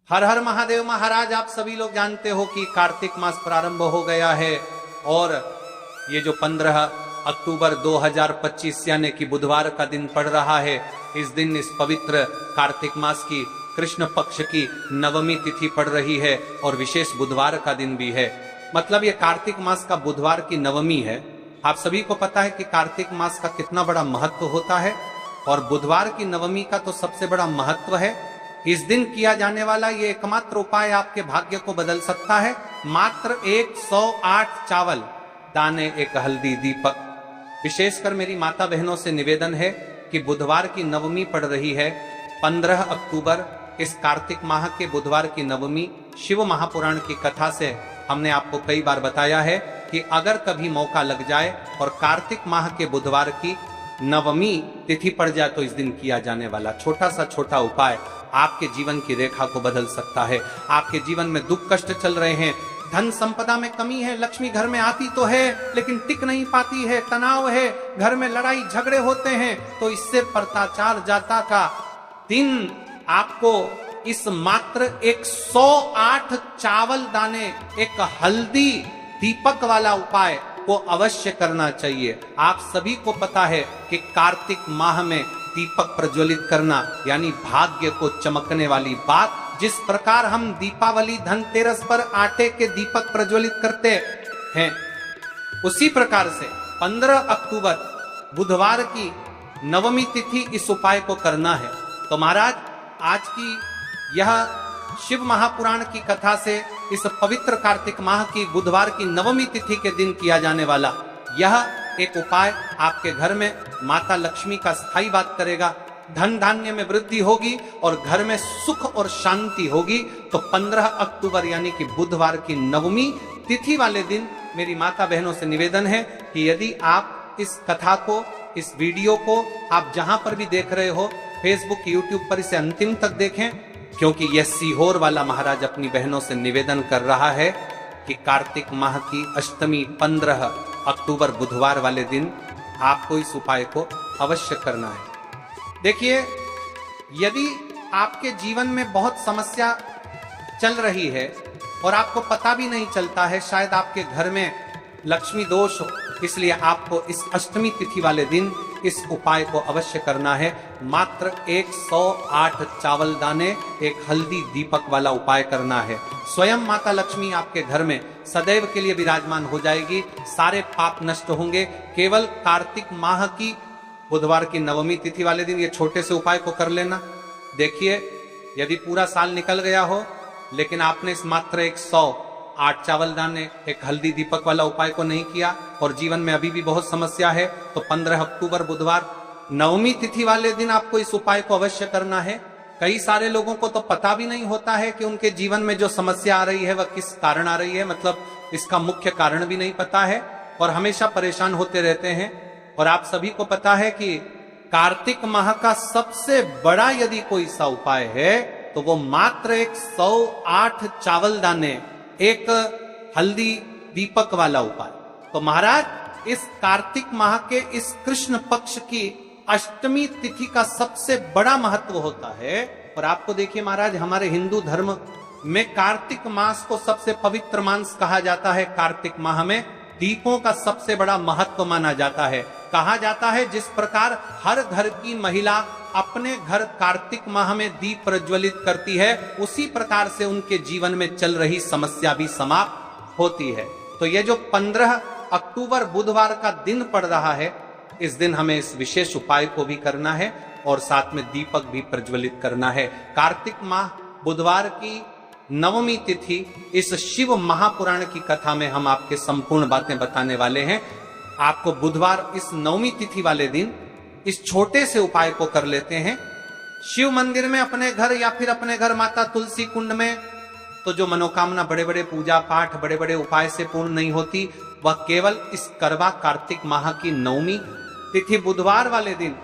हर हर महादेव महाराज। आप सभी लोग जानते हो कि कार्तिक मास प्रारंभ हो गया है और ये जो 15 अक्टूबर 2025 यानी कि बुधवार का दिन पड़ रहा है, इस दिन इस पवित्र कार्तिक मास की कृष्ण पक्ष की नवमी तिथि पड़ रही है और विशेष बुधवार का दिन भी है। मतलब ये कार्तिक मास का बुधवार की नवमी है। आप सभी को पता है कि कार्तिक मास का कितना बड़ा महत्व होता है और बुधवार की नवमी का तो सबसे बड़ा महत्व है। इस दिन किया जाने वाला ये एकमात्र उपाय आपके भाग्य को बदल सकता है। मात्र 108 चावल दाने, एक हल्दी, दीपक। विशेषकर मेरी माता बहनों से निवेदन है कि बुधवार की नवमी पड़ रही है 15 अक्टूबर। इस कार्तिक माह के बुधवार की नवमी शिव महापुराण की कथा से हमने आपको कई बार बताया है कि अगर कभी मौका लग जाए और कार्तिक माह के बुधवार की नवमी तिथि पड़ जाए तो इस दिन किया जाने वाला छोटा सा छोटा उपाय आपके जीवन की रेखा को बदल सकता है। आपके जीवन में दुख कष्ट चल रहे हैं, धन संपदा में कमी है, लक्ष्मी घर में आती तो है लेकिन टिक नहीं पाती है, तनाव है, घर में लड़ाई झगड़े होते हैं, तो इससे पत्राचार जाता का दिन आपको इस मात्र 108 चावल दाने, एक हल्दी, दीपक वाला उपाय को अवश्य करना चाहिए। आप सभी को पता है कि कार्तिक माह में दीपक प्रज्वलित करना यानी भाग्य को चमकने वाली बात। जिस प्रकार हम दीपावली धनतेरस पर आटे के दीपक प्रज्वलित करते हैं, उसी प्रकार से 15 अक्टूबर बुधवार की नवमी तिथि इस उपाय को करना है। तो महाराज, आज की यह शिव महापुराण की कथा से इस पवित्र कार्तिक माह की बुधवार की नवमी तिथि के दिन किया जाने वाला यह एक उपाय आपके घर में माता लक्ष्मी का स्थायी बात करेगा। धन धान्य में वृद्धि होगी और घर में सुख और शांति होगी। तो 15 अक्टूबर यानी कि बुधवार की नवमी तिथि वाले दिन मेरी माता बहनों से निवेदन है कि यदि आप इस कथा को, इस वीडियो को आप जहां पर भी देख रहे हो, फेसबुक, यूट्यूब पर इसे अंतिम तक देखें, क्योंकि यह सीहोर वाला महाराज अपनी बहनों से निवेदन कर रहा है कि कार्तिक माह की अष्टमी 15 अक्टूबर बुधवार वाले दिन आपको इस उपाय को अवश्य करना है। देखिए, यदि आपके जीवन में बहुत समस्या चल रही है और आपको पता भी नहीं चलता है, शायद आपके घर में लक्ष्मी दोष हो, इसलिए आपको इस अष्टमी तिथि वाले दिन इस उपाय को अवश्य करना है। मात्र 108 चावल दाने, एक हल्दी, दीपक वाला उपाय करना है। स्वयं माता लक्ष्मी आपके घर में सदैव के लिए विराजमान हो जाएगी, सारे पाप नष्ट होंगे। केवल कार्तिक माह की बुधवार की नवमी तिथि वाले दिन ये छोटे से उपाय को कर लेना। देखिए, यदि पूरा साल निकल गया हो लेकिन आपने इस मात्र 108 चावल दाने, एक हल्दी, दीपक वाला उपाय को नहीं किया और जीवन में अभी भी बहुत समस्या है, तो 15 अक्टूबर बुधवार नवमी तिथि वाले दिन आपको इस उपाय को अवश्य करना है। कई सारे लोगों को तो पता भी नहीं होता है कि उनके जीवन में जो समस्या आ रही है वह किस कारण आ रही है, मतलब इसका मुख्य कारण भी नहीं पता है और हमेशा परेशान होते रहते हैं। और आप सभी को पता है कि कार्तिक माह का सबसे बड़ा यदि कोई सा उपाय है तो वो मात्र 108 चावल दाने, एक हल्दी, दीपक वाला उपाय। तो महाराज, इस कार्तिक माह के इस कृष्ण पक्ष की अष्टमी तिथि का सबसे बड़ा महत्व होता है। और आपको देखिए महाराज, हमारे हिंदू धर्म में कार्तिक मास को सबसे पवित्र मास कहा जाता है। कार्तिक माह में दीपों का सबसे बड़ा महत्व माना जाता है। कहा जाता है जिस प्रकार हर घर की महिला अपने घर कार्तिक माह में दीप प्रज्वलित करती है, उसी प्रकार से उनके जीवन में चल रही समस्या भी समाप्त होती है। तो ये जो 15 अक्टूबर बुधवार का दिन पड़ रहा है, इस दिन हमें इस विशेष उपाय को भी करना है और साथ में दीपक भी प्रज्वलित करना है। कार्तिक माह बुधवार की नवमी तिथि, इस शिव महापुराण की कथा में हम आपके संपूर्ण बातें बताने वाले हैं। आपको बुधवार इस नवमी तिथि वाले दिन इस छोटे से उपाय को कर लेते हैं। शिव मंदिर में अपने घर या फिर अपने घर माता तुलसी कुंड में तो जो मनोकामना बड़े बड़े पूजा पाठ, बड़े बड़े उपाय से पूर्ण नहीं होती, वह केवल इस करवा कार्तिक माह की नवमी तिथि बुधवार वाले दिन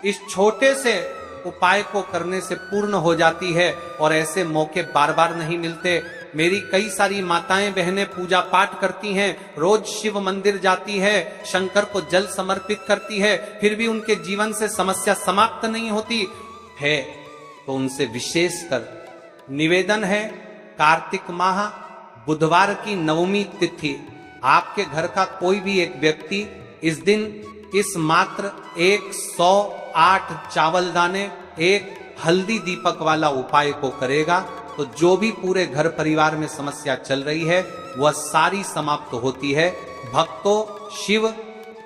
इस छोटे से उपाय को करने से पूर्ण हो जाती है। और ऐसे मौके बार बार नहीं मिलते। मेरी कई सारी माताएं बहनें पूजा पाठ करती हैं, रोज शिव मंदिर जाती है, शंकर को जल समर्पित करती है, फिर भी उनके जीवन से समस्या समाप्त नहीं होती है। तो उनसे विशेषकर निवेदन है, कार्तिक माह बुधवार की नवमी तिथि आपके घर का कोई भी एक व्यक्ति इस दिन इस मात्र 108 चावल दाने, एक हल्दी दीपक वाला उपाय को करेगा तो जो भी पूरे घर परिवार में समस्या चल रही है वह सारी समाप्त होती है। भक्तों, शिव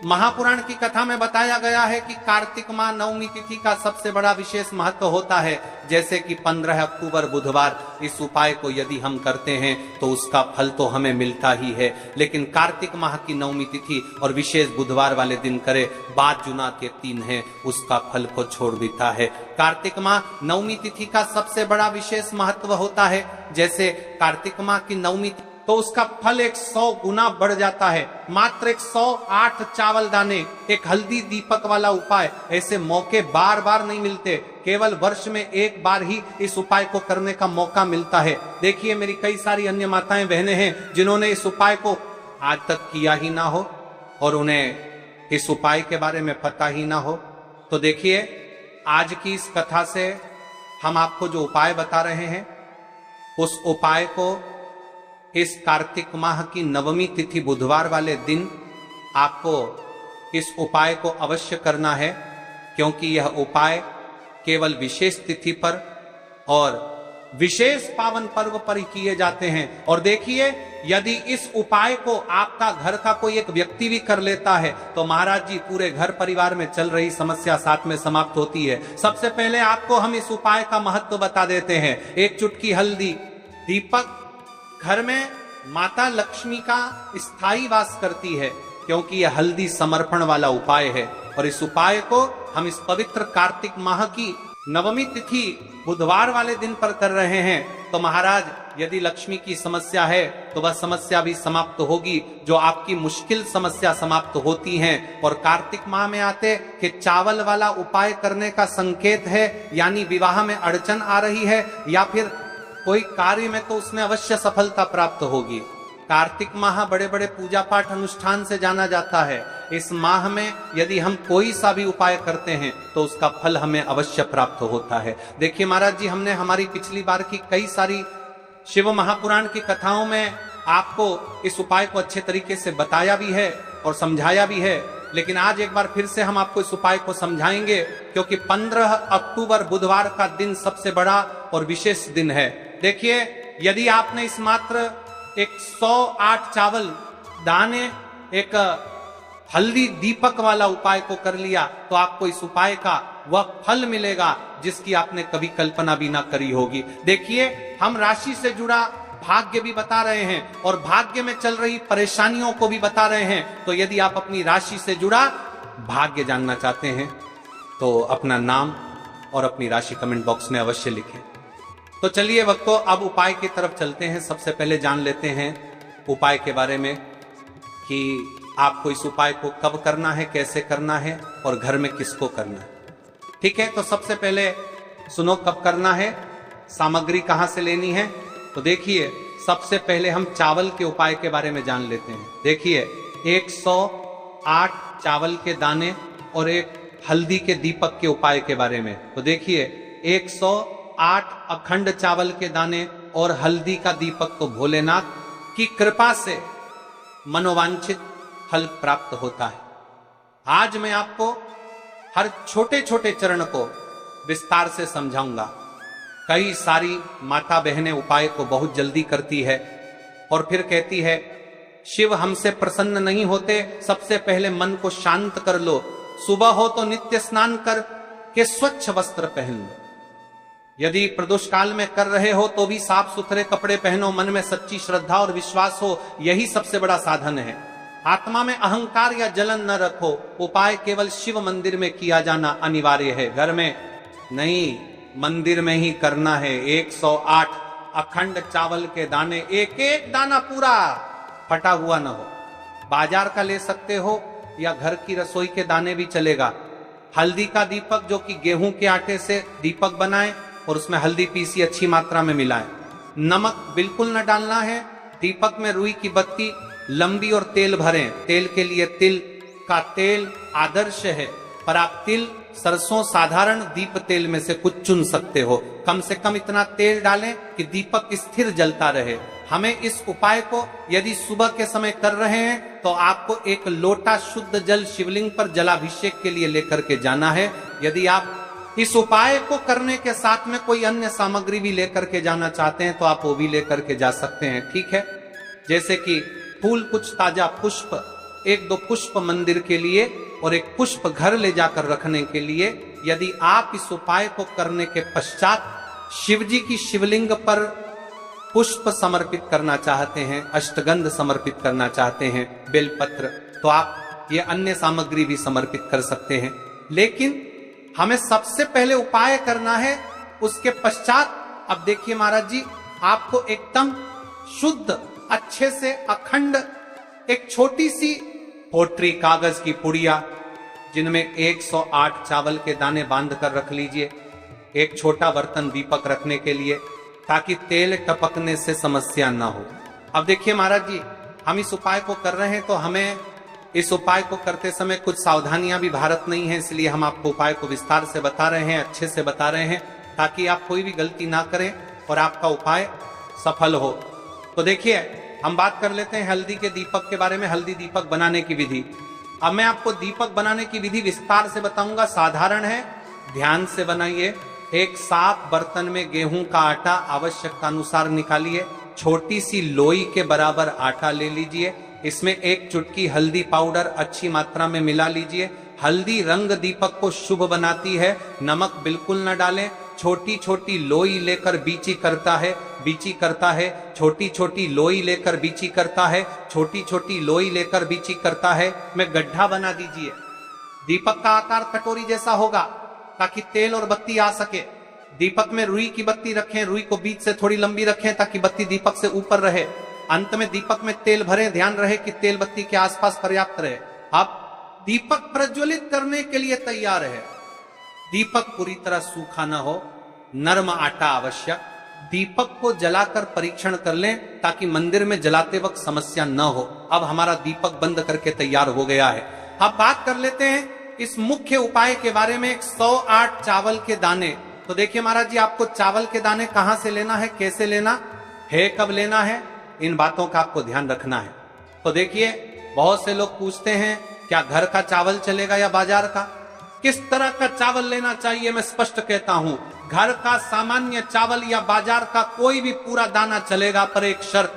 महापुराण की कथा में बताया गया है कि कार्तिक माह नवमी तिथि का सबसे बड़ा विशेष महत्व होता है। जैसे कि 15 अक्टूबर बुधवार इस उपाय को यदि हम करते हैं तो उसका फल तो हमें मिलता ही है, लेकिन कार्तिक माह की नवमी तिथि और विशेष बुधवार वाले दिन करे, बाद जुना के 3 है, उसका फल को छोड़ देता है। कार्तिक माह नवमी तिथि का सबसे बड़ा विशेष महत्व होता है। जैसे कार्तिक माह की नवमी तो उसका फल 100 गुना बढ़ जाता है। मात्र 108 चावल दाने, एक हल्दी दीपक वाला उपाय, ऐसे मौके बार बार नहीं मिलते, केवल वर्ष में एक बार ही इस उपाय को करने का मौका मिलता है। देखिए, मेरी कई सारी अन्य माताएं बहनें हैं जिन्होंने इस उपाय को आज तक किया ही ना हो और उन्हें इस उपाय के बारे में पता ही ना हो। तो देखिए, आज की इस कथा से हम आपको जो उपाय बता रहे हैं उस उपाय को इस कार्तिक माह की नवमी तिथि बुधवार वाले दिन आपको इस उपाय को अवश्य करना है, क्योंकि यह उपाय केवल विशेष तिथि पर और विशेष पावन पर्व पर ही किए जाते हैं। और देखिए, यदि इस उपाय को आपका घर का कोई एक व्यक्ति भी कर लेता है तो महाराज जी पूरे घर परिवार में चल रही समस्या साथ में समाप्त होती है। सबसे पहले आपको हम इस उपाय का महत्व बता देते हैं। एक चुटकी हल्दी दीपक घर में माता लक्ष्मी का स्थायी वास करती है, क्योंकि यह हल्दी समर्पण वाला उपाय है। और इस उपाय को हम इस पवित्र कार्तिक माह की नवमी तिथि बुधवार वाले दिन पर कर रहे हैं। तो महाराज, यदि लक्ष्मी की समस्या है तो वह समस्या भी समाप्त होगी, जो आपकी मुश्किल समस्या समाप्त होती हैं। और कार्तिक माह में आते कि चावल वाला उपाय करने का संकेत है, यानी विवाह में अड़चन आ रही है या फिर कोई कार्य में, तो उसमें अवश्य सफलता प्राप्त होगी। कार्तिक माह बड़े बड़े पूजा पाठ अनुष्ठान से जाना जाता है। इस माह में यदि हम कोई सा भी उपाय करते हैं तो उसका फल हमें अवश्य प्राप्त होता है। देखिए महाराज जी, हमने हमारी पिछली बार की कई सारी शिव महापुराण की कथाओं में आपको इस उपाय को अच्छे तरीके से बताया भी है और समझाया भी है, लेकिन आज एक बार फिर से हम आपको इस उपाय को समझाएंगे, क्योंकि 15 अक्टूबर बुधवार का दिन सबसे बड़ा और विशेष दिन है। देखिए, यदि आपने इस मात्र 108 चावल दाने, एक हल्दी दीपक वाला उपाय को कर लिया तो आपको इस उपाय का वह फल मिलेगा जिसकी आपने कभी कल्पना भी ना करी होगी। देखिए, हम राशि से जुड़ा भाग्य भी बता रहे हैं और भाग्य में चल रही परेशानियों को भी बता रहे हैं। तो यदि आप अपनी राशि से जुड़ा भाग्य जानना चाहते हैं तो अपना नाम और अपनी राशि कमेंट बॉक्स में अवश्य लिखें। तो चलिए भक्तों, अब उपाय की तरफ चलते हैं। सबसे पहले जान लेते हैं उपाय के बारे में कि आपको इस उपाय को कब करना है, कैसे करना है और घर में किसको करना है। ठीक है, तो सबसे पहले सुनो कब करना है, सामग्री कहां से लेनी है। तो देखिए, सबसे पहले हम चावल के उपाय के बारे में जान लेते हैं। देखिए, 108 चावल के दाने और एक हल्दी के दीपक के उपाय के बारे में। तो देखिए, 108 अखंड चावल के दाने और हल्दी का दीपक तो भोलेनाथ की कृपा से मनोवांछित फल प्राप्त होता है। आज मैं आपको हर छोटे छोटे चरण को विस्तार से समझाऊंगा। कई सारी माता बहनें उपाय को बहुत जल्दी करती है और फिर कहती है, शिव हमसे प्रसन्न नहीं होते, सबसे पहले मन को शांत कर लो, सुबह हो तो नित्य स्नान कर के स्वच्छ वस्त्र पहन लो, यदि प्रदोष काल में कर रहे हो तो भी साफ सुथरे कपड़े पहनो, मन में सच्ची श्रद्धा और विश्वास हो, यही सबसे बड़ा साधन है। आत्मा में अहंकार या जलन न रखो। उपाय केवल शिव मंदिर में किया जाना अनिवार्य है, घर में नहीं, मंदिर में ही करना है। 108 अखंड चावल के दाने, एक एक दाना पूरा फटा हुआ न हो। बाजार का ले सकते हो या घर की रसोई के दाने भी चलेगा। हल्दी का दीपक, जो कि गेहूं के आटे से दीपक बनाए और उसमें हल्दी पीसी अच्छी मात्रा में मिलाएं। नमक बिल्कुल न डालना है। दीपक में रुई की बत्ती लंबी और तेल भरें। तेल के लिए तिल का तेल आदर्श है, पर आप तिल, सरसों, साधारण दीप तेल में से कुछ चुन सकते हो। कम से कम इतना तेल डालें कि दीपक स्थिर जलता रहे। हमें इस उपाय को यदि सुबह के समय कर रहे हैं तो आपको एक लोटा शुद्ध जल शिवलिंग पर जलाभिषेक के लिए लेकर के जाना है। यदि आप इस उपाय को करने के साथ में कोई अन्य सामग्री भी लेकर के जाना चाहते हैं तो आप वो भी लेकर के जा सकते हैं, ठीक है। जैसे कि फूल, कुछ ताजा पुष्प, 1-2 पुष्प मंदिर के लिए और एक पुष्प घर ले जाकर रखने के लिए। यदि आप इस उपाय को करने के पश्चात शिव जी की शिवलिंग पर पुष्प समर्पित करना चाहते हैं, अष्टगंध समर्पित करना चाहते हैं, बेलपत्र, तो आप ये अन्य सामग्री भी समर्पित कर सकते हैं। लेकिन हमें सबसे पहले उपाय करना है, उसके पश्चात अब देखिए महाराज जी, आपको एकदम शुद्ध, अच्छे से अखंड एक छोटी सी पोटरी कागज की पुड़िया जिनमें 108 चावल के दाने बांध कर रख लीजिए। एक छोटा बर्तन दीपक रखने के लिए, ताकि तेल टपकने से समस्या ना हो। अब देखिए महाराज जी, हम इस उपाय को कर रहे हैं तो हमें इस उपाय को करते समय कुछ सावधानियां भी भारत नहीं है, इसलिए हम आपको उपाय को विस्तार से बता रहे हैं, अच्छे से बता रहे हैं, ताकि आप कोई भी गलती ना करें और आपका उपाय सफल हो। तो देखिए, हम बात कर लेते हैं हल्दी के दीपक के बारे में, हल्दी दीपक बनाने की विधि। अब मैं आपको दीपक बनाने की विधि विस्तार से बताऊंगा, साधारण है, ध्यान से बनाइए। एक साफ बर्तन में गेहूं का आटा आवश्यकता अनुसार निकालिए, छोटी सी लोई के बराबर आटा ले लीजिए, इसमें 1 चुटकी हल्दी पाउडर अच्छी मात्रा में मिला लीजिए। हल्दी रंग दीपक को शुभ बनाती है, नमक बिल्कुल न डालें। छोटी छोटी लोई लेकर बीची करता है, बीची करता है, छोटी छोटी लोई लेकर बीची करता है, छोटी छोटी लोई लेकर बीची करता है। में गड्ढा बना दीजिए, दीपक का आकार कटोरी जैसा होगा ताकि तेल और बत्ती आ सके। दीपक में रुई की बत्ती रखें, रुई को बीच से थोड़ी लंबी रखें ताकि बत्ती दीपक से ऊपर रहे। अंत में दीपक में तेल भरें, ध्यान रहे कि तेल बत्ती के आसपास पर्याप्त रहे। अब दीपक प्रज्वलित करने के लिए तैयार है। दीपक पूरी तरह सूखा ना हो, नरम आटा आवश्यक। दीपक को जलाकर परीक्षण कर लें ताकि मंदिर में जलाते वक्त समस्या न हो। अब हमारा दीपक बंद करके तैयार हो गया है। अब बात कर लेते हैं इस मुख्य उपाय के बारे में, 108 चावल के दाने। तो देखिए महाराज जी, आपको चावल के दाने कहां से लेना है, कैसे लेना है, कब लेना है, इन बातों का आपको ध्यान रखना है। तो देखिए, बहुत से लोग पूछते हैं क्या घर का चावल चलेगा या बाजार का, किस तरह का चावल लेना चाहिए। मैं स्पष्ट कहता हूं, घर का सामान्य चावल या बाजार का कोई भी पूरा दाना चलेगा, पर एक शर्त,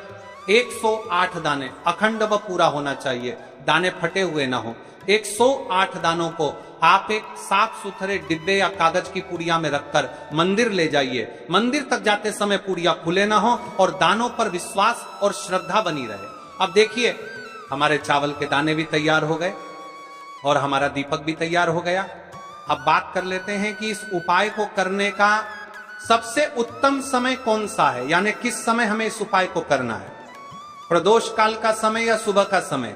108 दाने अखंड व पूरा होना चाहिए, दाने फटे हुए ना हो। 108 दानों को आप एक साफ सुथरे डिब्बे या कागज की पुड़िया में रखकर मंदिर ले जाइए। मंदिर तक जाते समय पुड़िया खुले ना हो और दानों पर विश्वास और श्रद्धा बनी रहे। अब देखिए, हमारे चावल के दाने भी तैयार हो गए और हमारा दीपक भी तैयार हो गया। अब बात कर लेते हैं कि इस उपाय को करने का सबसे उत्तम समय कौन सा है, यानी किस समय हमें इस उपाय को करना है, प्रदोष काल का समय या सुबह का समय।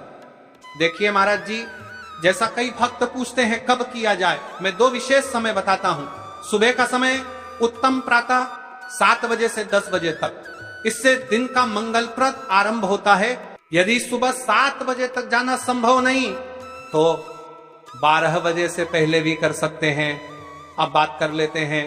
देखिए महाराज जी, जैसा कई भक्त पूछते हैं कब किया जाए, मैं 2 विशेष समय बताता हूं। सुबह का समय उत्तम प्रातः 7 बजे से 10 बजे तक, इससे दिन का मंगलप्रद आरंभ होता है। यदि सुबह 7 बजे तक जाना संभव नहीं तो 12 बजे से पहले भी कर सकते हैं। अब बात कर लेते हैं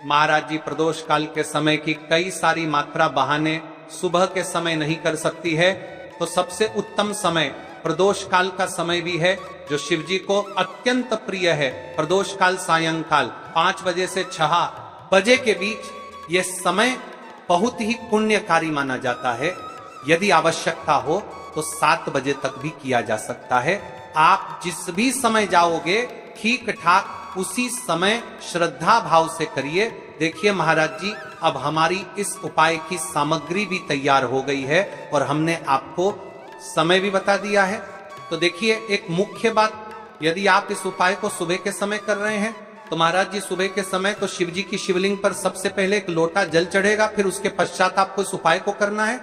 महाराज जी, प्रदोष काल के समय की कई सारी मात्रा बहाने सुबह के समय नहीं कर सकती है, तो सबसे उत्तम समय प्रदोष काल का समय भी है जो शिव जी को अत्यंत प्रिय है। प्रदोष काल सायंकाल 5 बजे से 6 बजे के बीच यह समय बहुत ही पुण्यकारी माना जाता है। यदि आवश्यकता हो तो 7 बजे तक भी किया जा सकता है। आप जिस भी समय जाओगे ठीक ठाक उसी समय श्रद्धा भाव से करिए। देखिए महाराज जी, अब हमारी इस उपाय की सामग्री भी तैयार हो गई है और हमने आपको समय भी बता दिया है। तो देखिए, एक मुख्य बात, यदि आप इस उपाय को सुबह के समय कर रहे हैं तो महाराज जी सुबह के समय तो शिव जी की शिवलिंग पर सबसे पहले एक लोटा जल चढ़ेगा, फिर उसके पश्चात आपको इस उपाय को करना है।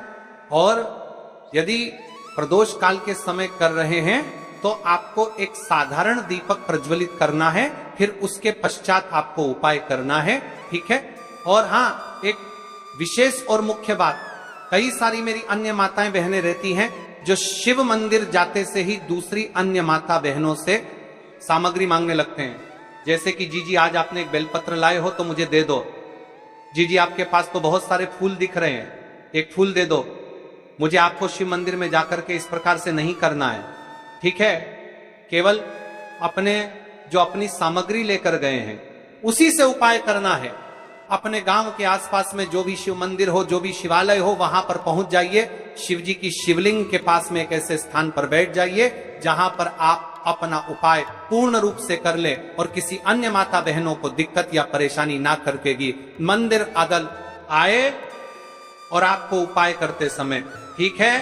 और यदि प्रदोष काल के समय कर रहे हैं तो आपको एक साधारण दीपक प्रज्वलित करना है, फिर उसके पश्चात आपको उपाय करना है, ठीक है। और हाँ, एक विशेष और मुख्य बात, कई सारी मेरी अन्य माताएं बहनें रहती हैं जो शिव मंदिर जाते से ही दूसरी अन्य माता बहनों से सामग्री मांगने लगते हैं, जैसे कि जी आज आपने एक बेलपत्र लाए हो तो मुझे दे दो, जी जी, आपके पास तो बहुत सारे फूल दिख रहे हैं, एक फूल दे दो मुझे। आपको शिव मंदिर में जाकर के इस प्रकार से नहीं करना है, ठीक है। केवल अपनी सामग्री लेकर गए हैं उसी से उपाय करना है। अपने गांव के आसपास में जो भी शिव मंदिर हो, जो भी शिवालय हो, वहां पर पहुंच जाइए। शिव जी की शिवलिंग के पास में एक ऐसे स्थान पर बैठ जाइए जहां पर आप अपना उपाय पूर्ण रूप से कर ले और किसी अन्य माता बहनों को दिक्कत या परेशानी ना करकेगी। मंदिर आदल आए और आपको उपाय करते समय, ठीक है।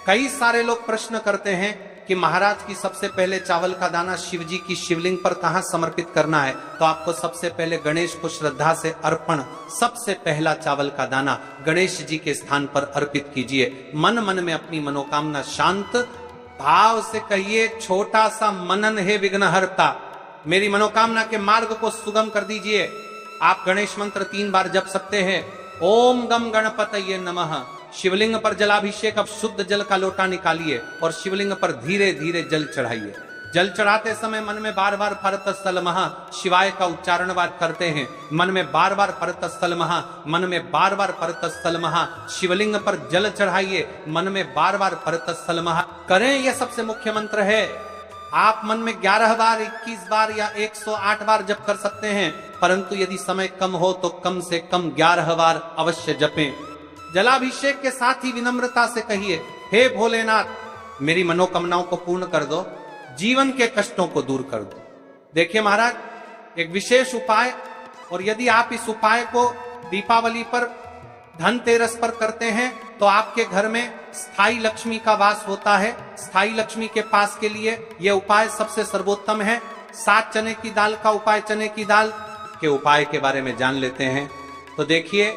कई सारे लोग प्रश्न करते हैं कि महाराज की सबसे पहले चावल का दाना शिव जी की शिवलिंग पर कहां समर्पित करना है। तो आपको सबसे पहले गणेश को श्रद्धा से अर्पण, सबसे पहला चावल का दाना गणेश जी के स्थान पर अर्पित कीजिए। मन मन में अपनी मनोकामना शांत भाव से कहिए, छोटा सा मनन है विघ्नहर्ता, मेरी मनोकामना के मार्ग को सुगम कर दीजिए। आप गणेश मंत्र 3 बार जप सकते हैं। ओम गम गणपतये नमः। शिवलिंग पर जलाभिषेक, अब शुद्ध जल का लोटा निकालिए और शिवलिंग पर धीरे धीरे जल चढ़ाइए। जल चढ़ाते समय मन में बार बार परतस्थलमः शिवाय का उच्चारण करते हैं। मन में बार बार परतस्थलमः, मन में बार बार परतस्थलमः। शिवलिंग पर जल चढ़ाइए, मन में बार बार परतस्थलमः करें। यह सबसे मुख्य मंत्र है। आप मन में 11 बार, 21 बार या 108 बार जप कर सकते हैं, परंतु यदि समय कम हो तो कम से कम 11 बार अवश्य जपें। जलाभिषेक के साथ ही विनम्रता से कहिए, हे भोलेनाथ मेरी मनोकामनाओं को पूर्ण कर दो, जीवन के कष्टों को दूर कर दो। देखिए महाराज, एक विशेष उपाय, और यदि आप इस उपाय को दीपावली पर, धनतेरस पर करते हैं तो आपके घर में स्थायी लक्ष्मी का वास होता है। स्थायी लक्ष्मी के पास के लिए यह उपाय सबसे सर्वोत्तम है। 7 चने की दाल का उपाय, चने की दाल के उपाय के बारे में जान लेते हैं। तो देखिए,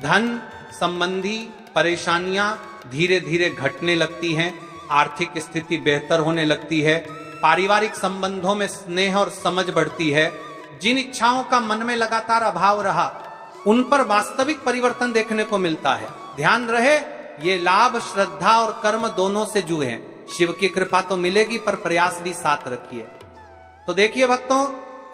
धन संबंधी परेशानियां धीरे धीरे घटने लगती हैं, आर्थिक स्थिति बेहतर होने लगती है, पारिवारिक संबंधों में स्नेह और समझ बढ़ती है। जिन इच्छाओं का मन में लगातार अभाव रहा उन पर वास्तविक परिवर्तन देखने को मिलता है। ध्यान रहे, ये लाभ श्रद्धा और कर्म दोनों से जुड़े हैं। शिव की कृपा तो मिलेगी पर प्रयास भी साथ रखिए। तो देखिए भक्तों,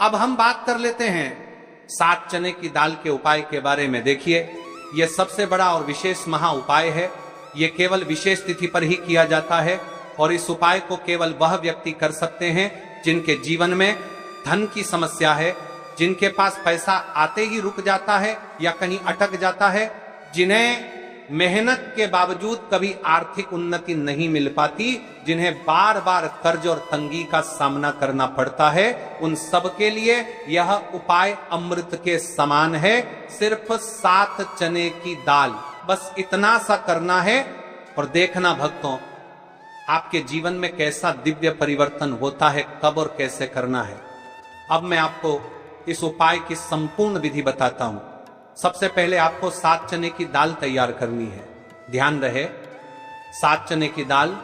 अब हम बात कर लेते हैं 7 चने की दाल के उपाय के बारे में। देखिए, यह सबसे बड़ा और विशेष महा उपाय है। यह केवल विशेष तिथि पर ही किया जाता है और इस उपाय को केवल वह व्यक्ति कर सकते हैं जिनके जीवन में धन की समस्या है, जिनके पास पैसा आते ही रुक जाता है या कहीं अटक जाता है, जिन्हें मेहनत के बावजूद कभी आर्थिक उन्नति नहीं मिल पाती, जिन्हें बार बार कर्ज और तंगी का सामना करना पड़ता है, उन सब के लिए यह उपाय अमृत के समान है। सिर्फ 7 चने की दाल, बस इतना सा करना है और देखना भक्तों, आपके जीवन में कैसा दिव्य परिवर्तन होता है, कब और कैसे करना है। अब मैं आपको इस उपाय की संपूर्ण विधि बताता हूं। सबसे पहले आपको 7 चने की दाल तैयार करनी है। ध्यान रहे, 7 चने की दाल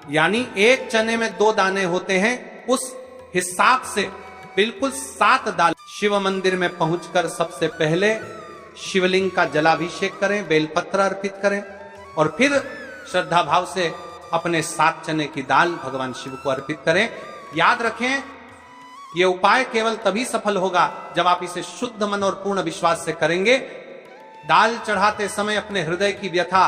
यानी एक चने में 2 दाने होते हैं, उस हिसाब से बिल्कुल 7 दाल। शिव मंदिर में पहुंचकर सबसे पहले शिवलिंग का जलाभिषेक करें, बेलपत्र अर्पित करें और फिर श्रद्धा भाव से अपने 7 चने की दाल भगवान शिव को अर्पित करें। याद रखें, यह उपाय केवल तभी सफल होगा जब आप इसे शुद्ध मन और पूर्ण विश्वास से करेंगे। दाल चढ़ाते समय अपने हृदय की व्यथा